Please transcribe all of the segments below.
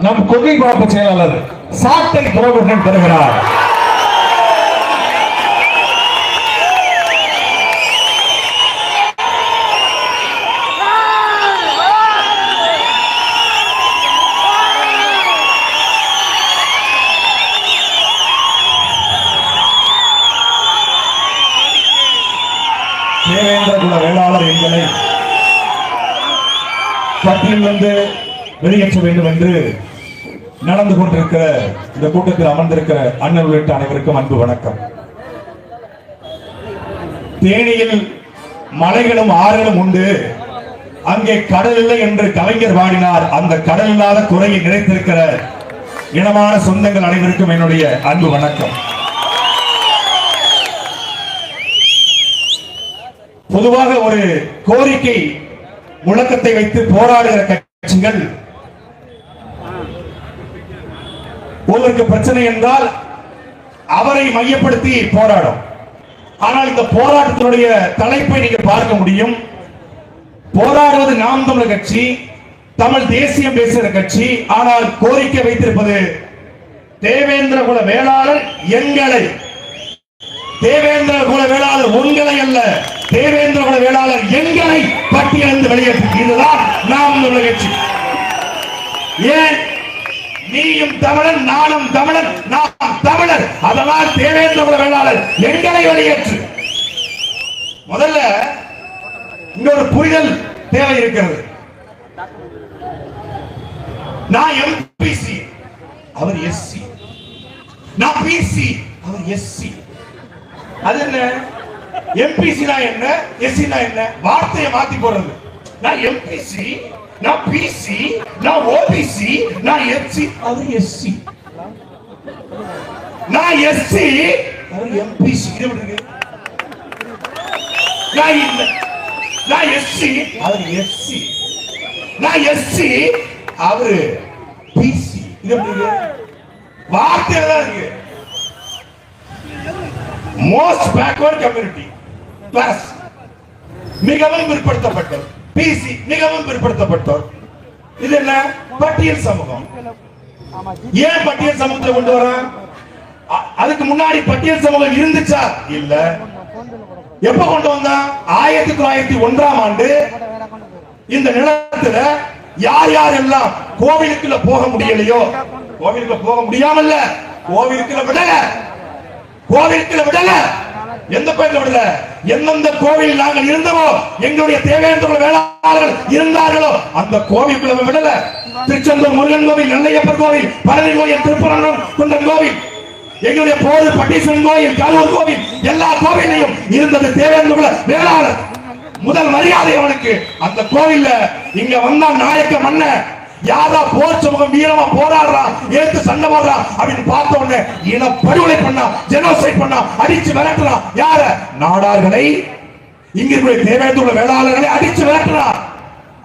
நம் கொள்கை பரப்பு செயலாளர் சாட்டை துறவுடன் பெறுகிறார். தேவேந்திர குல வேளாளர் எங்களை பட்டியலிருந்து வெளியேற்ற வேண்டும் என்று நடந்து கொண்டிருக்கிற இந்த கூட்டத்தில் அமர்ந்திருக்கிற அண்ணன் உள்ளிட்ட அனைவருக்கும் அன்பு வணக்கம். தேனியில் மலைகளும் ஆறுகளும் உண்டு, அங்கே கடல் இல்லை என்று கலைஞர் பாடினார். அந்த கடல் இல்லாத குறையை நிறைத்திருக்கிற இனமான சொந்தங்கள் அனைவருக்கும் என்னுடைய அன்பு வணக்கம். பொதுவாக ஒரு கோரிக்கை முழக்கத்தை வைத்து போராடுகிற கட்சிகள் ஒருவருக்கு பிரச்சனை என்றால் அவரை மையப்படுத்தி போராடும். ஆனால் இந்த போராட்டத்தினுடைய தலைப்பை நீங்க பார்க்க முடியும். போராடுவது நாம் தமிழர் கட்சி, தமிழ் தேசியம் பேசுகிற கட்சி. ஆனால் கோரிக்கை வைத்திருப்பது தேவேந்திர குல வேளாளர் எங்களை, தேவேந்திர குல வேளாளர் உங்களை அல்ல, தேவேந்திர குல வேளாளர் எங்களை பட்டியலிருந்து வெளியேற்று. இதுதான் நாம் தமிழர் கட்சி. ஏன் நீயும் தமிழன், நானும் தமிழன், நாம் தமிழர். அதனால் தேவேந்திர குல வேளாளர் எங்களை வெளியேற்று. முதல்ல இன்னொரு புரிதல் தேவை இருக்கிறது. நான் எம்பிசி, அவர் எஸ்சி. நான் பிசி, அவர் எஸ்சி. அது என்ன? எம்பிசி என்ன, எஸ்சி என்ன? வார்த்தையை மாத்தி போடுறது. நான் எம்பிசி, நான் பிசி, நான் ஓபிசி, நான் எஸ்சி, அவர் எஸ்சி. நான் எஸ்சி, அவர் எம்பிசி. இது எப்படி இருக்கு? நான் எஸ்சி, அவர் எஸ்சி. நான் எஸ்சி, அவர் பிசி. இது எப்படி இருக்கு? வார்த்தை தான் இருக்கு. மோஸ்ட் பேக்வர்ட் கம்யூனிட்டி கிளாஸ், மிகவும் பிற்படுத்தப்பட்டோர். பிசி மிகவும் பிற்படுத்தப்பட்டோர். இது என்ன? பட்டியல் சமூகம். ஏன் பட்டியல் சமூகத்தை கொண்டு வர? அதுக்கு முன்னாடி பட்டியல் சமூகம் இருந்துச்சா? இல்ல. எப்ப கொண்டு வந்தா? 1901ஆம் ஆண்டு இந்த நிலத்துல யார் யார் எல்லாம் கோவிலுக்குள்ள போக முடியலையோ, கோவிலுக்குள்ள போக முடியாமல்ல, கோவிலுக்குள்ள விடல, கோவிலுக்குள்ள விடல. எந்த கோயில விடல? எந்தெந்த கோவில் நாங்கள் இருந்தோமோ, எங்களுடைய தேவேந்திர வேளாளர்கள் இருந்தார்களோ அந்த கோவிலுக்குள்ள விடல. திருச்செந்தூர் முருகன் கோவில், நெல்லையப்பர் கோவில், பழனி கோவில், திருப்பரங்குன்றம் குன்றம் கோவில், எங்களுடைய போது பட்டீஸ்வரன் கோவில், கரூர் கோவில், எல்லா கோவிலையும் இருந்தது தேவேந்திர வேளாளர். முதல் மரியாதை அவனுக்கு. அந்த கோவில்ல இங்க வந்தா நாயக்க மன்ன யாரா போர் சமூகம் வீரமா போராடுறா, ஏத்து சண்டை போடுறா அப்படின்னு பார்த்த உடனே இன படுகொலை பண்ணா, ஜெனோசைட் பண்ணா, அடிச்சு விரட்டுறா. யார? நாடார்களை, இங்க இருக்கிற தேவேந்திர வேளாளர்களை அடிச்சு விரட்டுறா.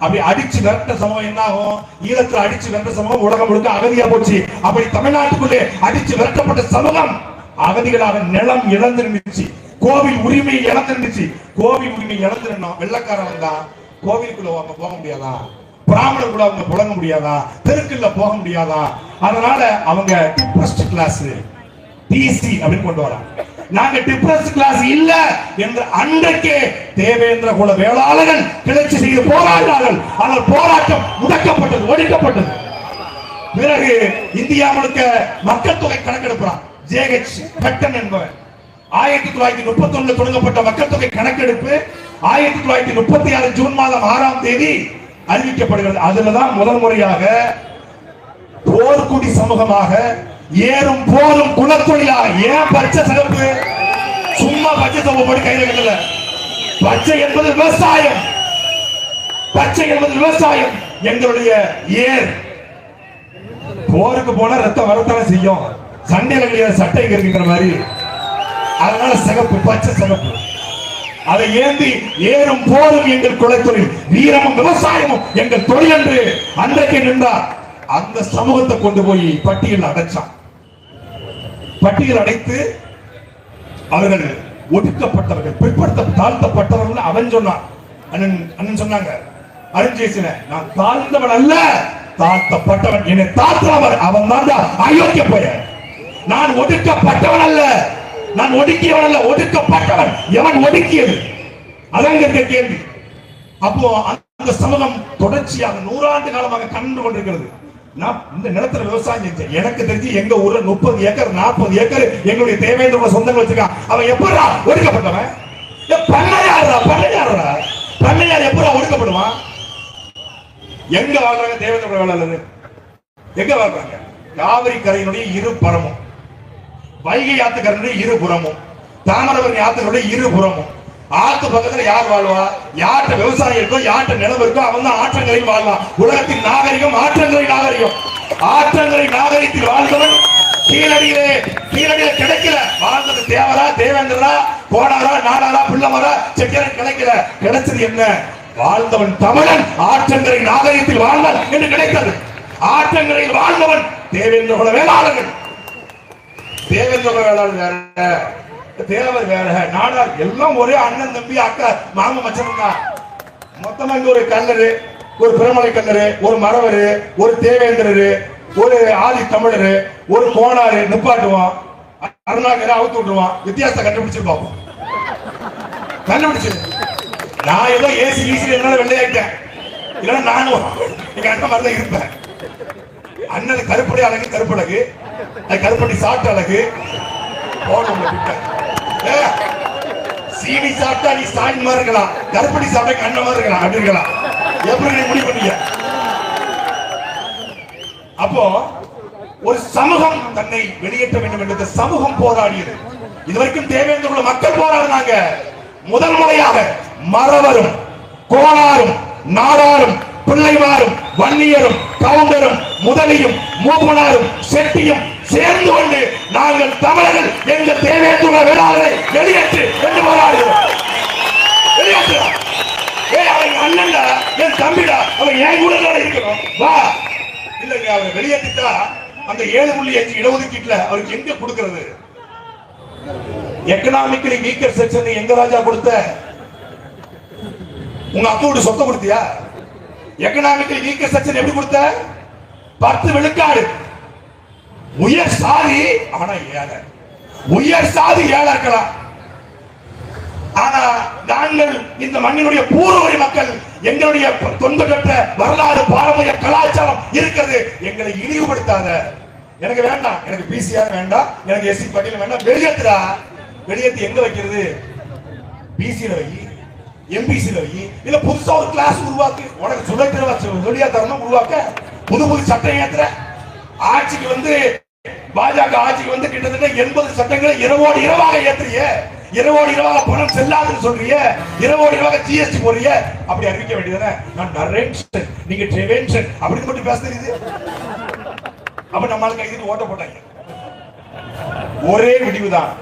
அப்படி அடிச்சு விரட்ட சமூகம் என்ன ஆகும்? ஈழத்துல அடிச்சு விரட்ட சமூகம் உலகம் முழுக்க அகதியா போச்சு. அப்படி தமிழ்நாட்டுக்குள்ளே அடிச்சு விரட்டப்பட்ட சமூகம் அகதிகளாக நிலம் இழந்திருந்துச்சு, கோவில் உரிமை இழந்திருந்துச்சு. கோவில் உரிமை இழந்திருந்தா வெள்ளக்காரன் வந்தா கோவிலுக்குள்ள போக முடியாதா? பிராமணர் கூட அவங்க புழங்க முடியாதா? தெருக்குள்ள போக முடியாதா? அதனால அவங்க டிப்ரஸ்ட் கிளாஸ், டிசி அப்படின்னு கொண்டு வராங்க. நாங்க டிப்ரஸ்ட் கிளாஸ் இல்ல என்று அன்றைக்கே தேவேந்திர குல வேளாளர்கள் கிளர்ச்சி செய்து போராடினார்கள். ஆனால் போராட்டம் முடக்கப்பட்டது, ஒடுக்கப்பட்டது. பிறகு இந்தியா முழுக்க மக்கள் தொகை கணக்கெடுப்பான் ஜேஹெச் கட்டன் என்பவர் 1931 தொடங்கப்பட்ட மக்கள் தொகை கணக்கெடுப்பு 1936 ஜூன் மாதம் 6ஆம் தேதி அறிவிக்கப்படுகிறது. அதுலதான் முதல் முறையாக போர்க்குடி சமூகமாக ஏறும் போரும் குலத்தொழிலாக. ஏன் பச்சை சிறப்பு? சும்மா பச்சை சிவப்பு போட்டு கையில கட்டல. பச்சை என்பது விவசாயம், பச்சை என்பது விவசாயம். எங்களுடைய ஏர் போருக்கு போனா ரத்தம் வரத்தான செய்யும், சண்டையில கிடையாது சட்டை இருக்கிற மாதிரி. அதனால சிகப்பு, பச்சை சிகப்பு. அதை ஏந்தி ஏறும் போரும் எங்கள் குலத்தொழில், வீரமும் விவசாயமும் எங்கள் தொழில் என்று அன்றைக்கு நின்றார். அந்த சமூகத்தை கொண்டு போய் பட்டியல் அடைச்சான். பட்டியல் அடைத்து அவர்கள் ஒடுக்கப்பட்டவர்கள், பிற்படுத்த தாழ்த்தப்பட்டவர்கள் அவன் சொன்னான். அண்ணன் சொன்னாங்க, அருண்ஜேசின நான் தாழ்ந்தவன் அல்ல, தாழ்த்தப்பட்டவன் என்னை தாழ்த்தவர் அவன் தான் அயோக்கிய போய. நான் ஒடுக்கப்பட்டவன் அல்ல, நான் ஒடுக்கியவன் அல்ல, ஒடுக்கப்பட்டவன். எவன் ஒடுக்கியது? அதான் இருக்க கேள்வி. அப்போ அந்த சமூகம் தொடர்ச்சியாக 100 ஆண்டு காலமாக கண்டு கொண்டிருக்கிறது. நான் இந்த நிலத்துல விவசாயம் செஞ்சேன். எனக்கு தெரிஞ்சு எங்க ஊர்ல 30 ஏக்கர் 40 ஏக்கர் எங்களுடைய தேவேந்திர சொந்தங்கள் வச்சிருக்கான். அவன் எப்படா ஒடுக்கப்பட்டவன்? பண்ணையார் எப்படா ஒடுக்கப்படுவான்? எங்க வாழ்றாங்க தேவேந்திர வேளாளர்? எங்க வாழ்றாங்க? காவிரி கரையினுடைய இரு புறமும், வைகை ஆத்துக்கரையினுடைய இரு புறமும், தாமிரபரணி ஆத்துக்கரையுடைய இரு புறமும். ஆத்து பக்கத்துல யார் வாழ்வா? யார்கிட்ட விவசாயம் இருக்கோ, யார்கிட்ட நிலம் இருக்கோ அவன் தான் ஆற்றங்கரையில் வாழ்வான். உலகத்தின் நாகரிகம் ஆற்றங்கரை நாகரிகம். ஆற்றங்கரை நாகரிகத்தில் வாழ்ந்தவன் கீழடியில கிடைக்கல. வாழ்ந்தது தேவரா, தேவேந்திரா, கோடாரா, நாடாரா, பிள்ளமரா, செட்டியாரா கிடைக்கல. கிடைச்சது என்ன? வாழ்ந்தவன் தமிழன் ஆற்றங்கரை நாகரிகத்தில் வாழ்ந்தான் என்று கிடைத்தது. ஆற்றங்கரையில் வாழ்ந்தவன் தேவேந்திர குல வேளாளர்கள். தேவேந்திர குல வேளாளர் வேற, தேவர் வேற, நாடார் எல்லாம் ஒரே அண்ணன் தம்பி அக்கா மாமா மச்சன் தான். மொத்தமா இங்க ஒரு கல்லரு, ஒரு பிரமலை கல்லரு, ஒரு மரவரு, ஒரு தேவேந்திரரு, ஒரு ஆதி தமிழரு, ஒரு கோணாரு நிப்பாட்டுவான். அருணாகரை அவுத்து விட்டுருவான். வித்தியாசத்தை கண்டுபிடிச்சு பார்ப்போம். கண்டுபிடிச்சு நான் ஏதோ ஏசி வீசி என்னால வெள்ளையாயிட்டேன். இல்லைன்னா நானும் எங்க அண்ணன் மாதிரிதான் இருப்பேன். அண்ணன் கருப்படி அழகு, கருப்பழகு, கருப்படி சாப்பிட்ட அழகு சீனி சாப்பிட்டா நீ ஸ்டாலின் மாதிரி இருக்கலாம், கருப்படி சாப்பிட்டா கண்ண மாதிரி இருக்கலாம். அப்படி இருக்கலாம். எப்படி நீ முடிவு பண்ணீங்க? அப்போ ஒரு சமூகம் தன்னை வெளியேற்ற வேண்டும் என்று சமூகம் போராடியது. இதுவரைக்கும் தேவேந்திர குல மக்கள் போராடினாங்க. முதல் முறையாக மறவரும், கோளாரும், நாடாரும், பிள்ளைமாரும், வன்னியரும், கவுண்டரும், முதலியும், மூப்பனாரும், செட்டியும் சேர்ந்து கொண்டு நாங்கள் தமிழர்கள் எங்கள் தேவேந்திர வேளாளரை வெளியேற்று என்று போராடுகிறோம். வெளியேற்றுறோம். அவன் அண்ணன்டா, என் தம்பிடா, அவன் என் கூட இருக்கணும். வா. இல்லைங்க, அவன் வெளியேற்றிட்டா அந்த 7.5 இடஒதுக்கீட்டுல அவருக்கு எங்க கொடுக்கிறது? எக்கனாமிக்கலி வீக்கர் செக்ஷன் எங்க ராஜா கொடுத்த? உங்க அப்பாவோட சொத்தை கொடுத்தியா? எக்கனாமிக்கலி வீக்கர் செக்ஷன் எப்படி கொடுத்த? 10 விழுக்காடு. உயர் சாதி ஆனா ஏழை, உயர் சாதி ஏழை இருக்கலாம். ஆனா நாங்கள் இந்த மண்ணினுடைய பூர்வகுடி மக்கள், எங்களுடைய தொன்று பெற்ற வரலாறு, பாரம்பரிய கலாச்சாரம் இருக்கிறது. எங்களை இழிவுபடுத்தாத. எனக்கு வேண்டாம், எனக்கு பிசிஆர் வேண்டாம், எனக்கு எஸ்சி பட்டியல் வேண்டாம். வெளியேற்றுறா. வெளியேற்றி எங்க வைக்கிறது? பிசில வை, எம்பிசில வை, இல்ல புதுசா ஒரு கிளாஸ் உருவாக்கு. உனக்கு சொல்லியா தரணும் உருவாக்க. புது புது சட்டம் ஏத்துற. ஆட்சிக்கு வந்து பாஜக ஆட்சிக்கு வந்து கிட்டத்தட்ட 80 சட்டங்களை இரவோடு இரவாக ஏத்துறிய. இரவோடு இரவாக பணம் செல்லாதுன்னு சொல்றிய. இரவோடு இரவாக ஜிஎஸ்டி போறிய. அப்படி அறிவிக்க வேண்டியதானே? நான் நரேன்ஷன், நீங்க ட்ரெவென்ஷன் அப்படின்னு மட்டும் பேச தெரியுது. அப்ப நம்மளுக்கு கைது ஓட்ட போட்டாங்க. ஒரே விடிவுதான்.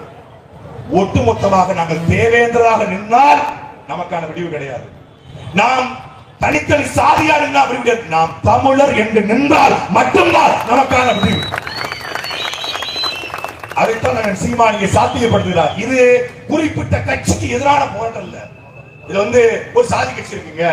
ஒட்டுமொத்தமாக நாங்கள் தேவேந்திராக நின்றால் நமக்கான விடிவு கிடையாது. நாம் தனித்தனி சாதியா நின்றா விடிவு. நாம் தமிழர் என்று நின்றால் மட்டும்தான் நமக்கான விடிவு. அதைத்தான் சீமான் இங்கே சாத்தியப்படுத்துகிறார். இது குறிப்பிட்ட கட்சிக்கு எதிரான போராட்டம் இல்ல. இது வந்து ஒரு சாதி கட்சி இருக்குங்க,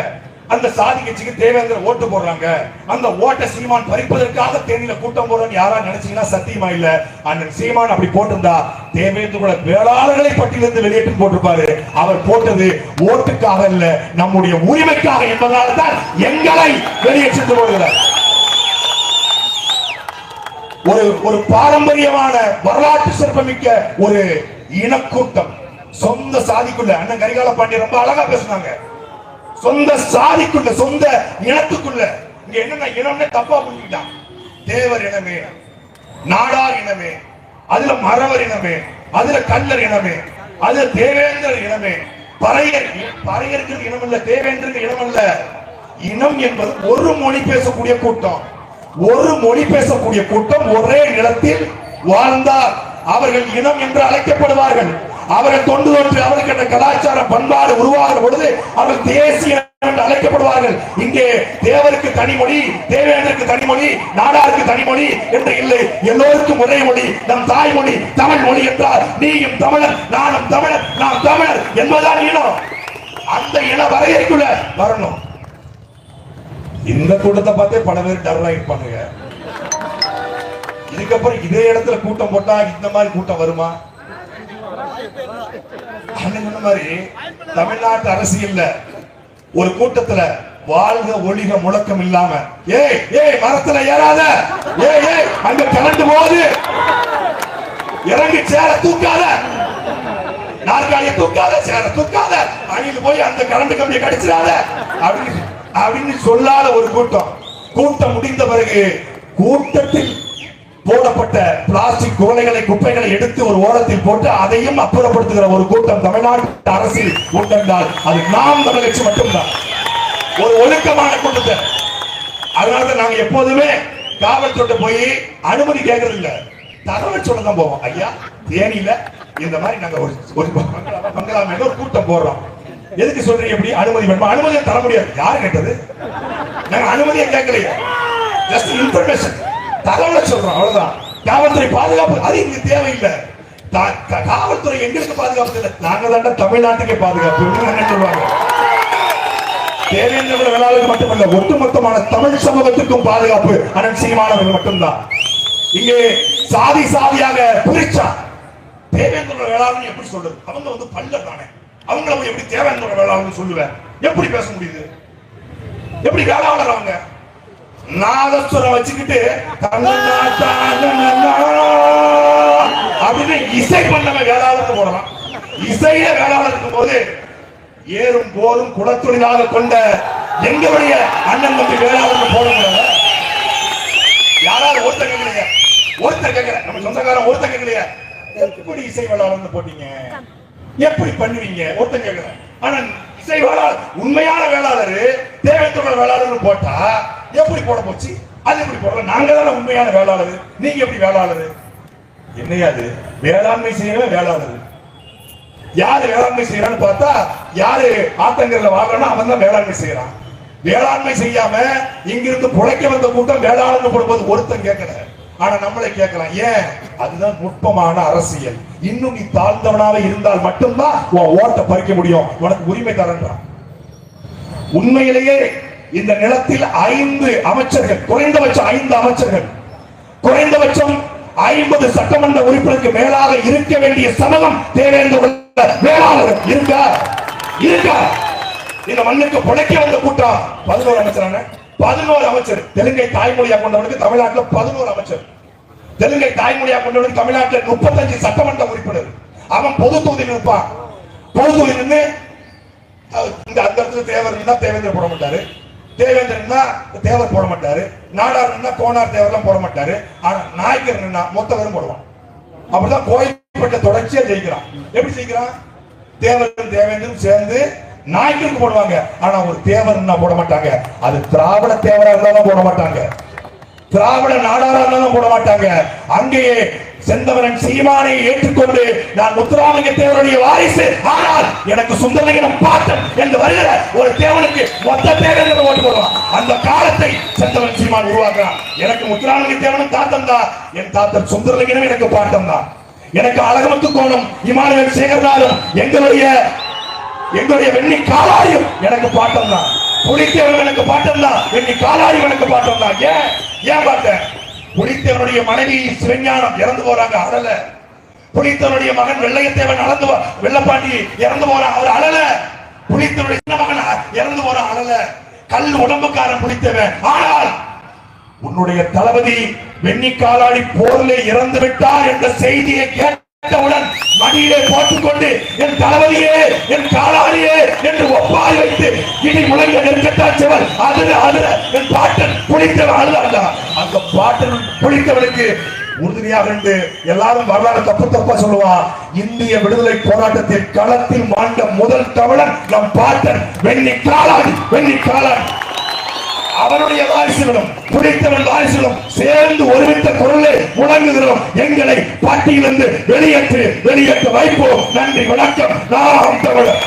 அந்த சாதி கட்சிக்கு தேவேந்திர ஓட்டு போடுறாங்க. அந்த ஓட்டை சீமான் பறிப்பதற்காக தேனியில கூட்டம் போடுறான்னு யாரா நினைச்சீங்கன்னா சத்தியமா இல்ல. அண்ணன் சீமான் அப்படி போட்டிருந்தா தேவேந்திர குல வேளாளர்களை பட்டியலிருந்து வெளியேற்றி போட்டிருப்பாரு. அவர் போட்டது ஓட்டுக்காக இல்ல, நம்முடைய உரிமைக்காக என்பதால் தான் எங்களை வெளியேற்றி போடுகிறார். ஒரு பாரம்பரியமான வரலாற்று சிறப்புமிக்க ஒரு இனக்கூட்டம் சொந்த சாதிக்குள்ள. அண்ணன் கரிகால பாண்டியன் ரொம்ப அழகா பேசுனாங்க. சொந்த சாதிக்குள்ள, சொந்த இனத்துக்குள்ள. இங்க என்னன்னா இனம்னே தப்பா புரிஞ்சுக்கிட்டான். தேவர் இனமே, நாடார் இனமே, அதுல மறவர் இனமே, அதுல கல்லர் இனமே, அதுல தேவேந்திரர் இனமே. பறையருக்கு இனம் இல்ல, தேவேந்திரருக்கு இனம் இல்ல. இனம் என்பது ஒரு மொழி பேசக்கூடிய கூட்டம். ஒரு மொழி பேசக்கூடிய கூட்டம் ஒரே நிலத்தில் வாழ்ந்தால் அவர்கள் இனம் என்று அழைக்கப்படுவார்கள். அவர்கள் தொண்டு தொன்று அவர்களுக்கு கலாச்சார பண்பாடு உருவாகிற பொழுது அவர்கள் தேசிய என்று அழைக்கப்படுவார்கள். இங்கே தேவருக்கு தனிமொழி, தேவேந்தருக்கு தனிமொழி, நாடாருக்கு தனிமொழி என்று இல்லை. எல்லோருக்கும் ஒரே மொழி, நம் தாய்மொழி தமிழ் மொழி என்றால் நீயும் தமிழர், நானும் தமிழர், நாம் தமிழர் என்பதுதான் இனம். அந்த இன வரையறைக்குள்ள வரணும். இந்த கூட்டத்தை பார்த்தே பல பேர் டர்ரா இருப்பானுங்க. இதுக்கப்புறம் இதே இடத்துல கூட்டம் போட்டா இந்த மாதிரி கூட்டம் வருமா? சொன்ன மாதிரி தமிழ்நாட்டு அரசியல்ல ஒரு கூட்டத்துல வாழ்க ஒளிக முழக்கம் இல்லாம ஏய் ஏய் மரத்துல ஏறாத, ஏய் ஏய் அங்க கரண்ட் போகுது, இறங்கி சேர தூக்காத, நாற்காலியை தூக்காத, சேர தூக்காத, அணியில் போய் அந்த கரண்ட் கம்பியை கடிச்சிடாத அப்படின்னு சொல்லாத ஒரு கூட்டம். கூட்டம் முடிந்த பிறகு கூட்டத்தில் போடப்பட்ட பிளாஸ்டிக் குவளைகளை குப்பைகளை எடுத்து ஒரு ஓரத்தில் போட்டு அதையும் அப்புறப்படுத்துகிற ஒரு கூட்டம் தமிழ்நாட்டு அரசில் உண்டென்றால் அது நாம் தமிழ் கட்சி மட்டும்தான். ஒரு ஒழுக்கமான கூட்டத்தை. அதனால நாங்க எப்போதுமே காவல்துறை போய் அனுமதி கேட்கறது இல்ல, தகவல் சொல்ல தான் போவோம். ஐயா தேனியில இந்த மாதிரி நாங்க ஒரு பங்களா மேல ஒரு கூட்டம் போடுறோம், எதுக்கு சொல்றீங்க? எப்படி அனுமதி வேணுமா? அனுமதியை தர முடியாது. யாரு கேட்டது? நாங்க அனுமதியை கேட்கலையே, ஜஸ்ட் இன்ஃபர்மேஷன், தகவலை சொல்றோம், அவ்வளவுதான். காவல்துறை பாதுகாப்பு அது இங்க தேவையில்லை. காவல்துறை எங்களுக்கு பாதுகாப்பு இல்லை, நாங்க தான் தமிழ்நாட்டுக்கே பாதுகாப்பு சொல்லுவாங்க. தேவேந்திர வேளாளருக்கு மட்டுமல்ல, ஒட்டுமொத்தமான தமிழ் சமூகத்திற்கும் பாதுகாப்பு அண்ணன் சீமானவர்கள் மட்டும்தான். இங்கே சாதி சாதியாக பிரிச்சா தேவேந்திர வேளாளர் எப்படி சொல்றது? அவங்க பல்லர் தானே, அவங்கள எப்படி தேவேந்திர வேளாளர் சொல்லுவேன்? எப்படி பேச முடியுது? எப்படி வேளாளர்? அவங்க நாதஸ்வரம் வச்சுக்கிட்டு அப்படின்னு இசை பண்ணவன் வேளாளர் போடலாம். இசைய வேளாளர் இருக்கும் போது ஏறும் போதும் குலத்தொழிலாக கொண்ட எங்களுடைய அண்ணன் தம்பி வேளாளர் போட முடியாது. யாராவது ஒருத்தங்க இல்லையா? ஒருத்தர் கேட்கல, நம்ம சொந்தக்காரன் ஒருத்தங்க இல்லையா? எப்படி இசை வேளாளர் போட்டீங்க? எப்படி பண்ணுவீங்க? ஒருத்தங்க கேட்கல. ஆனா இசை வேளாளர், உண்மையான வேளாளர் தேவேந்திர வேளாளர் போட்டா எப்படி போட போச்சு? அது எப்படி போடல? நாங்க தானே உண்மையான வேளாளர், நீங்க எப்படி வேளாளர்? என்னையாது வேளாண்மை செய்யவே வேளாளர். யாரு வேளாண்மை செய்யறான்னு பார்த்தா யாரு ஆத்தங்கரில் வாழ்றானோ அவன் தான் வேளாண்மை செய்யறான். வேளாண்மை செய்யாம இங்கிருந்து புழைக்க வந்த கூட்டம் வேளாளர் போடும்போது ஒருத்தன் கேட்கல, ஆனா நம்மளை கேட்கலாம். ஏன்? அதுதான் நுட்பமான அரசியல். இன்னும் நீ தாழ்ந்தவனாக இருந்தால் மட்டும்தான் உன் ஓட்டை பறிக்க முடியும், உனக்கு உரிமை தரன்றான். உண்மையிலேயே இந்த நிலத்தில் 5 அமைச்சர்கள், குறைந்தபட்சம் 5 அமைச்சர்கள், குறைந்தபட்சம் 50 சட்டமன்ற உறுப்பினருக்கு மேலாக இருக்க வேண்டிய சமூகம் தேவேந்திர வேளாளர் இருக்கா? இருக்கா? இந்த மண்ணுக்கு புழைக்க வந்த கூட்டம் 11 அமைச்சரான 11 அமைச்சர். தெலுங்கை தாய்மொழியா கொண்டவனுக்கு தமிழ்நாட்டில் 11 அமைச்சர். தெலுங்கை தாய்மொழியா கொண்டவனுக்கு தமிழ்நாட்டில் 35 சட்டமன்ற உறுப்பினர். அவன் பொது தொகுதியில் இருப்பான். பொது தொகுதியில் இருந்து இந்த அந்த இடத்துல தேவர் இருந்தா தேவேந்திர போட மாட்டாரு, தேவேந்திரன்னா தேவர் போட மாட்டாரு, நாடார் கோனார் தேவர்லாம் போட மாட்டாரு. ஆனா நாயக்கர் மொத்த பேரும் போடுவான். அப்படிதான் கோயில்பட்ட தொடர்ச்சியா ஜெயிக்கிறான். எப்படி ஜெயிக்கிறான்? தேவரும் தேவேந்திரம் சேர்ந்து நாயக்கருக்கு போடுவாங்க. ஆனா ஒரு தேவர் போட மாட்டாங்க. அது திராவிட தேவரா இருந்தாலும் போட மாட்டாங்க, திராவிட நாடாரா இருந்தாலும் போட மாட்டாங்க. அங்கேயே செந்தவரன் சீமானை ஏற்றுக்கொண்டு நான் முத்துராமலிங்க தேவருடைய வாரிசு, ஆனால் எனக்கு சுந்தரலிங்கம் பாட்டன் என்று வருகிற ஒரு தேவனுக்கு மொத்த தேவர் ஓட்டு போடுவான். அந்த காலத்தை செந்தவரன் சீமான் உருவாக்குறான். எனக்கு முத்துராமலிங்க தேவனும் தாத்தன் தான், என் தாத்தன் சுந்தரலிங்கம் எனக்கு பாட்டன் தான். எனக்கு அழகமுத்து கோணம் இமானுவேல் சேகர்னாலும் எங்களுடைய வெண்ணி காலாயும் எனக்கு பாட்டம் தான். புலித்தேவன் எனக்கு பாட்டம் தான், வெண்ணி காலாயும் எனக்கு பாட்டம் தான். ஏன் பார்த்தேன்? புலித்தேவனுடைய மனைவி சிவஞானம் இறந்து போறாங்க, அழல. புலித்தேவனுடைய மகன் வெள்ளையத்தேவன் வெள்ளப்பாண்டி இறந்து போறான், அவர் அழல. புலித்தேவனுடைய சின்ன மகன் இறந்து போறான், அழல. கல் உடம்புக்காரன் புலித்தேவன். ஆனால் உன்னுடைய தளபதி வெண்ணி காலாடி போரிலே இறந்து விட்டார் என்ற செய்தியை கேட்டவுடன் மடியிலே போட்டுக்கொண்டு என் தளபதியே என் காலாடியே என்று ஒப்பாரி வைத்து இனி முழங்க நெருக்கத்தான் செவல் அதுல என் பாட்டன் புளித்தவன் அழுதாண்டா. அந்த பாட்டன் புளித்தவனுக்கு உறுதுணையாக இருந்து எல்லாரும் வரலாறு தப்பா சொல்லுவான். இந்திய விடுதலை போராட்டத்தில் களத்தில் மாண்ட முதல் தமிழன் நம் பாட்டன் வெண்ணி காலாடி. அவனுடைய வாரிசுகளும் புலித்தவன் வாரிசுகளும் சேர்ந்து ஒருமித்த குரலை முழங்குகிறோம். எங்களை பாட்டியிலிருந்து வெளியேற்று வைப்போம். நன்றி, வணக்கம். நாம் தமிழர்.